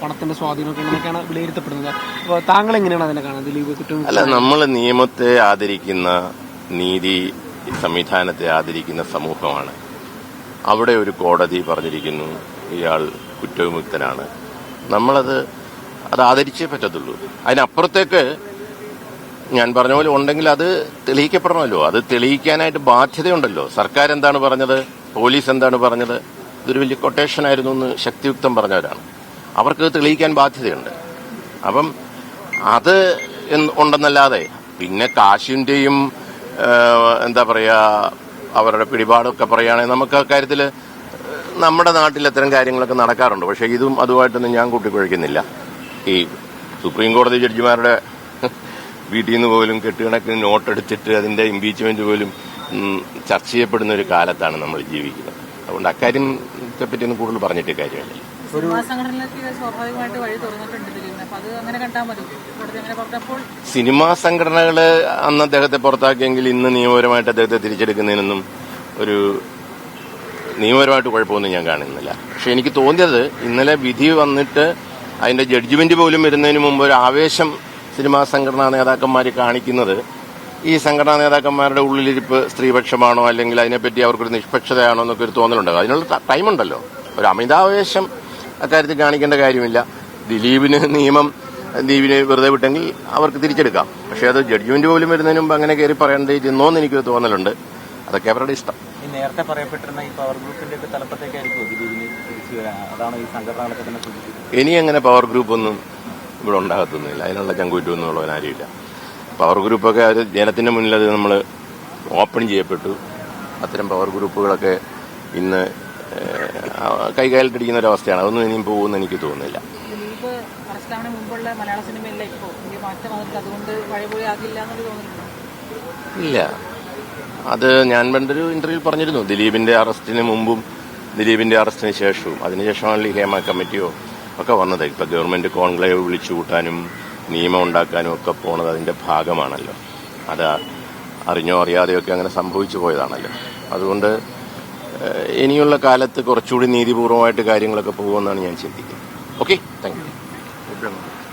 പണത്തിന്റെ സ്വാധീനമൊക്കെ എങ്ങനെയൊക്കെയാണ് വിലയിരുത്തപ്പെടുന്നത്? അപ്പോൾ താങ്കൾ എങ്ങനെയാണ് അതിനെ കാണുന്നത്? ദിലീപ് കുറ്റം അല്ല, നമ്മൾ നിയമത്തെ ആദരിക്കുന്ന, നീതി സംവിധാനത്തെ ആദരിക്കുന്ന സമൂഹമാണ്. അവിടെ ഒരു കോടതി പറഞ്ഞിരിക്കുന്നു ഇയാൾ കുറ്റവിമുക്തനാണ്. നമ്മളത് ആദരിച്ചേ പറ്റത്തുള്ളൂ. അതിനപ്പുറത്തേക്ക് ഞാൻ പറഞ്ഞ പോലെ ഉണ്ടെങ്കിൽ അത് തെളിയിക്കപ്പെടണമല്ലോ. അത് തെളിയിക്കാനായിട്ട് ബാധ്യതയുണ്ടല്ലോ. സർക്കാർ എന്താണ് പറഞ്ഞത്, പോലീസ് എന്താണ് പറഞ്ഞത്, ഇതൊരു വലിയ കൊട്ടേഷൻ ആയിരുന്നു എന്ന് ശക്തിയുക്തം പറഞ്ഞവരാണ്. അവർക്ക് തെളിയിക്കാൻ ബാധ്യതയുണ്ട്. അപ്പം അത് ഉണ്ടെന്നല്ലാതെ പിന്നെ കാശിന്റെയും എന്താ പറയാ അവരുടെ പിടിപാടൊക്കെ പറയുകയാണെങ്കിൽ നമുക്ക് അക്കാര്യത്തിൽ നമ്മുടെ നാട്ടിൽ അത്തരം കാര്യങ്ങളൊക്കെ നടക്കാറുണ്ട്. പക്ഷെ ഇതും അതുമായിട്ടൊന്നും ഞാൻ കൂട്ടിക്കുഴയ്ക്കുന്നില്ല. ഈ സുപ്രീം കോടതി ജഡ്ജിമാരുടെ വീട്ടിൽ നിന്ന് പോലും കെട്ടുകണക്കിന് നോട്ടെടുത്തിട്ട് അതിന്റെ ഇംപീച്ച്മെന്റ് പോലും ചർച്ച ചെയ്യപ്പെടുന്ന ഒരു കാലത്താണ് നമ്മൾ ജീവിക്കുന്നത്. അതുകൊണ്ട് അക്കാര്യത്തെ പറ്റിയൊന്നും കൂടുതൽ പറഞ്ഞിട്ട് കാര്യമില്ല. സിനിമാ സംഘടനകള് അന്ന് അദ്ദേഹത്തെ പുറത്താക്കിയെങ്കിൽ ഇന്ന് നിയമപരമായിട്ട് അദ്ദേഹത്തെ തിരിച്ചെടുക്കുന്നതിനൊന്നും ഒരു നിയമപരമായിട്ട് കുഴപ്പമൊന്നും ഞാൻ കാണുന്നില്ല. പക്ഷെ എനിക്ക് തോന്നിയത് ഇന്നലെ വിധി വന്നിട്ട് അതിന്റെ ജഡ്ജ്മെന്റ് പോലും വരുന്നതിന് മുമ്പ് ഒരു ആവേശം സിനിമാ സംഘടനാ നേതാക്കന്മാർ കാണിക്കുന്നത് ഈ സംഘടനാ നേതാക്കന്മാരുടെ ഉള്ളിലിരിപ്പ് സ്ത്രീപക്ഷമാണോ അല്ലെങ്കിൽ അതിനെപ്പറ്റി അവർക്കൊരു നിഷ്പക്ഷതയാണോ എന്നൊക്കെ ഒരു തോന്നലുണ്ടാകും. അതിനുള്ള ടൈമുണ്ടല്ലോ. ഒരു അമിതാവേശം അക്കാര്യത്തിൽ കാണിക്കേണ്ട കാര്യമില്ല. ദിലീപിനെ വെറുതെ വിട്ടെങ്കിൽ അവർക്ക് തിരിച്ചെടുക്കാം. പക്ഷെ അത് ജഡ്ജ്മെന്റ് പോലും വരുന്നതിന് മുമ്പ് അങ്ങനെ കയറി പറയേണ്ടിയിരുന്നോന്ന് എനിക്കൊരു തോന്നലുണ്ട്. അതൊക്കെ അവരുടെ ഇഷ്ടം. നേരത്തെ പറയപ്പെട്ടിരുന്ന ഈ പവർ ഗ്രൂപ്പിന്റെ ഒക്കെ തലപ്പത്തേക്കായിരിക്കും ദിലീപിന് തിരിച്ചു വരാൻ. അതാണ് ഈ സംഘടനകളൊക്കെ തന്നെ സൂചിപ്പിക്കുന്നത്. ഇനി അങ്ങനെ പവർ ഗ്രൂപ്പൊന്നും ഇവിടെ ഉണ്ടാകത്തൊന്നുമില്ല. അതിനുള്ള ചങ്കൂറ്റൊന്നുമുള്ളവനാരില്ല. പവർ ഗ്രൂപ്പൊക്കെ അത് ജനത്തിന്റെ മുന്നിൽ അത് നമ്മൾ ഓപ്പൺ ചെയ്യപ്പെട്ടു. അത്തരം പവർ ഗ്രൂപ്പുകളൊക്കെ ഇന്ന് കൈകാലിട്ടടിക്കുന്ന ഒരവസ്ഥയാണ്. അതൊന്നും ഇനിയും പോകുമെന്ന് എനിക്ക് തോന്നുന്നില്ല. ഇല്ല, അത് ഞാൻ പണ്ടൊരു ഇന്റർവ്യൂ പറഞ്ഞിരുന്നു. ദിലീപിന്റെ അറസ്റ്റിന് മുമ്പും ദിലീപിന്റെ അറസ്റ്റിന് ശേഷവും അതിനുശേഷമാണ് ഈ ഹേമ കമ്മിറ്റിയോ ഒക്കെ വന്നത്. ഇപ്പൊ ഗവൺമെന്റ് കോൺക്ലേവ് വിളിച്ചു കൂട്ടാനും നിയമം ഉണ്ടാക്കാനും ഒക്കെ പോണത് അതിന്റെ ഭാഗമാണല്ലോ. അത് അറിഞ്ഞോ അറിയാതെയൊക്കെ അങ്ങനെ സംഭവിച്ചു പോയതാണല്ലോ. അതുകൊണ്ട് ഇനിയുള്ള കാലത്ത് കുറച്ചുകൂടി നീതിപൂർവമായിട്ട് കാര്യങ്ങളൊക്കെ പോകുമെന്നാണ് ഞാൻ ചിന്തിക്കുന്നത്. Okay, thank you.